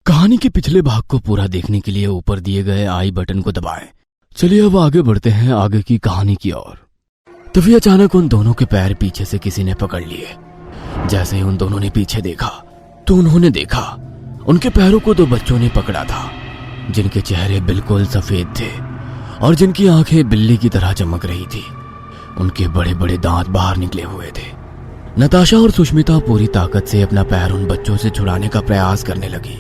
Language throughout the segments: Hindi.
कहानी के पिछले भाग को पूरा देखने के लिए ऊपर दिए गए आई बटन को दबाएं। चलिए अब आगे बढ़ते हैं आगे की कहानी की ओर। तभी अचानक उन दोनों के पैर पीछे से किसी ने पकड़ लिए। जैसे ही उन दोनों ने पीछे देखा तो उन्होंने देखा उनके पैरों को दो बच्चों ने पकड़ा था, जिनके चेहरे बिल्कुल सफेद थे और जिनकी आंखें बिल्ली की तरह चमक रही थी। उनके बड़े बड़े दांत बाहर निकले हुए थे। नताशा और सुष्मिता पूरी ताकत से अपना पैर उन बच्चों से छुड़ाने का प्रयास करने लगी,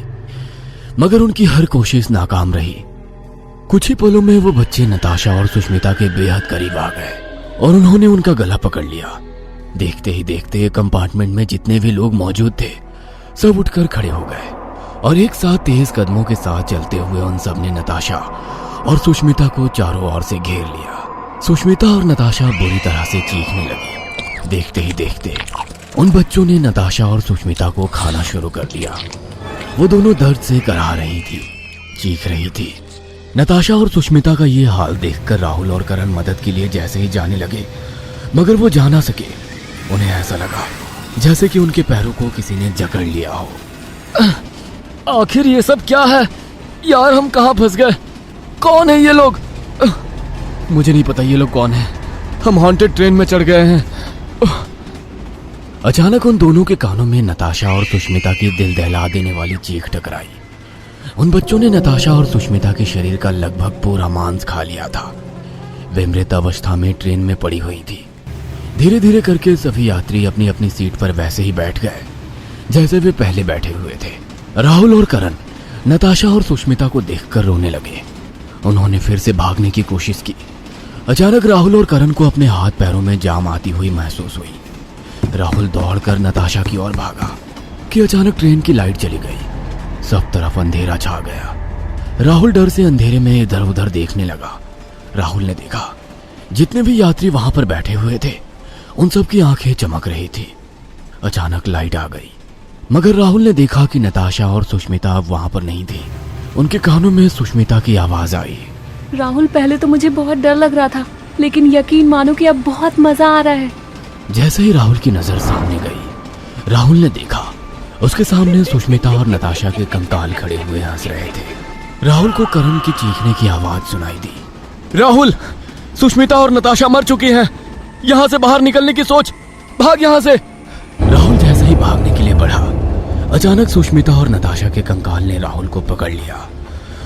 मगर उनकी हर कोशिश नाकाम रही। कुछ ही पलों में वो बच्चे नताशा और सुष्मिता के बेहद करीब आ गए और उन्होंने उनका गला पकड़ लिया। देखते ही देखते कंपार्टमेंट में जितने भी लोग मौजूद थे सब उठकर खड़े हो गए और एक साथ तेज कदमों के साथ चलते हुए उन सब ने नताशा और सुष्मिता को चारों ओर से घेर लिया। सुष्मिता और नताशा बुरी तरह से चीखने लगी। देखते ही देखते उन बच्चों ने नताशा और सुष्मिता को खाना शुरू कर दिया। वो दोनों दर्द से कराह रही थी, चीख रही थी। नताशा और सुष्मिता का ये हाल देखकर राहुल और करण मदद के लिए जैसे ही जाने लगे, मगर वो जा ना सके। उन्हें ऐसा लगा जैसे कि उनके पैरों को किसी ने जकड़ लिया हो। आखिर ये सब क्या है यार, हम कहाँ फंस गए? कौन है ये लोग? मुझे नहीं पता ये लोग कौन है। हम हॉन्टेड ट्रेन में चढ़ गए हैं। अचानक उन दोनों के कानों में नताशा और सुष्मिता की दिल दहला देने वाली चीख टकराई। उन बच्चों ने नताशा और सुष्मिता के शरीर का लगभग पूरा मांस खा लिया था। वे मृत अवस्था में ट्रेन में पड़ी हुई थी। धीरे धीरे करके सभी यात्री अपनी अपनी सीट पर वैसे ही बैठ गए जैसे वे पहले बैठे हुए थे। राहुल और करण नताशा और सुष्मिता को देखकर रोने लगे। उन्होंने फिर से भागने की कोशिश की। अचानक राहुल और करण को अपने हाथ पैरों में जाम आती हुई महसूस हुई। राहुल दौड़कर नताशा की ओर भागा कि अचानक ट्रेन की लाइट चली गई। सब तरफ अंधेरा छा गया। राहुल डर से अंधेरे में इधर उधर देखने लगा। राहुल ने देखा जितने भी यात्री वहां पर बैठे हुए थे उन सब की आंखें चमक रही थी। अचानक लाइट आ गई, मगर राहुल ने देखा कि नताशा और सुष्मिता अब वहां पर नहीं थी। उनके कानों में सुष्मिता की आवाज आई। राहुल, पहले तो मुझे बहुत डर लग रहा था, लेकिन यकीन मानो कि अब बहुत मजा आ रहा है। जैसे ही राहुल की नजर सामने गई, राहुल ने देखा उसके सामने सुष्मिता और नताशा के कंकाल खड़े हुए हंस रहे थे। राहुल को करण की चीखने की आवाज सुनाई दी। राहुल, सुष्मिता और नताशा मर चुकी हैं। यहाँ से बाहर निकलने की सोच, भाग यहाँ से। राहुल जैसे ही भागने के लिए बढ़ा, अचानक सुष्मिता और नताशा के कंकाल ने राहुल को पकड़ लिया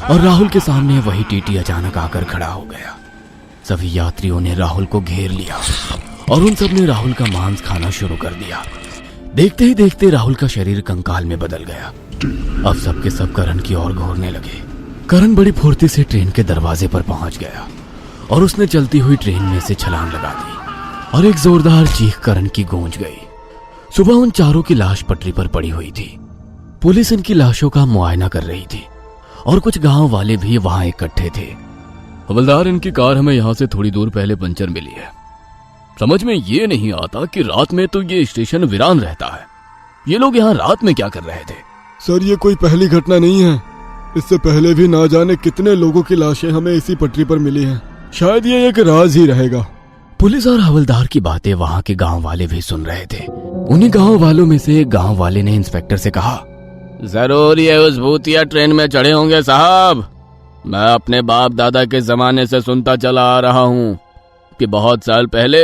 और राहुल के सामने वही टीटी अचानक आकर खड़ा हो गया। सभी यात्रियों ने राहुल को घेर लिया और उन सब ने राहुल का मांस खाना शुरू कर दिया। देखते ही देखते राहुल का शरीर कंकाल में बदल गया। अब सब के सब करण की ओर घूरने लगे। करण बड़ी फुर्ती से ट्रेन के दरवाजे पर पहुंच गया और उसने चलती हुई ट्रेन में से छलांग लगा दी और एक जोरदार चीख करण की गूंज गई। सुबह उन चारों की लाश पटरी पर पड़ी हुई थी। पुलिस इनकी लाशों का मुआयना कर रही थी और कुछ गांव वाले भी वहां इकट्ठे थे। हवलदार, इनकी कार हमें यहाँ से थोड़ी दूर पहले पंचर मिली है। समझ में ये नहीं आता कि रात में तो ये स्टेशन वीरान रहता है। ये लोग यहाँ रात में क्या कर रहे थे? सर, ये कोई पहली घटना नहीं है। इससे पहले भी ना जाने कितने लोगों की लाशें हमें इसी पटरी पर मिली हैं। शायद ये एक राज ही रहेगा। पुलिस और हवलदार की बातें वहां के गांव वाले भी सुन रहे थे। उन्हीं गांव वालों में से एक गांव वाले ने इंस्पेक्टर से कहा, जरूर ये उस भूतिया ट्रेन में चढ़े होंगे साहब। मैं अपने बाप दादा के जमाने से सुनता चला आ रहा हूँ कि बहुत साल पहले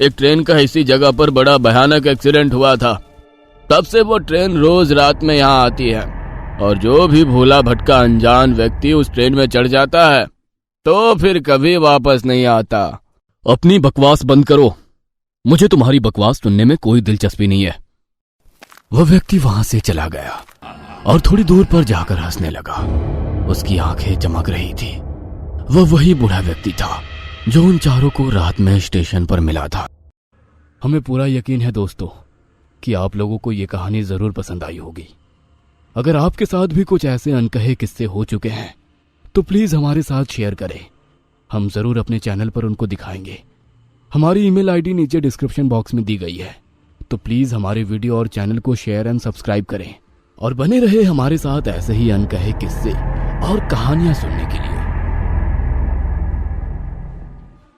एक ट्रेन का इसी जगह पर बड़ा भयानक एक्सीडेंट हुआ था। तब से वो ट्रेन रोज रात में यहाँ आती है और जो भी भूला भटका अनजान व्यक्ति उस ट्रेन में चढ़ जाता है तो फिर कभी वापस नहीं आता। अपनी बकवास बंद करो, मुझे तुम्हारी बकवास सुनने में कोई दिलचस्पी नहीं है। वह व्यक्ति वहां से चला गया और थोड़ी दूर पर जाकर हंसने लगा। उसकी आंखें चमक रही थी। वह वही बूढ़ा व्यक्ति था जो उन चारों को रात में स्टेशन पर मिला था। हमें पूरा यकीन है दोस्तों कि आप लोगों को ये कहानी जरूर पसंद आई होगी। अगर आपके साथ भी कुछ ऐसे अनकहे किस्से हो चुके हैं तो प्लीज हमारे साथ शेयर करें। हम जरूर अपने चैनल पर उनको दिखाएंगे। हमारी ईमेल आईडी नीचे डिस्क्रिप्शन बॉक्स में दी गई है, तो प्लीज हमारे वीडियो और चैनल को शेयर एंड सब्सक्राइब करें और बने रहे हमारे साथ ऐसे ही अनकहे किस्से और कहानियां सुनने के लिए।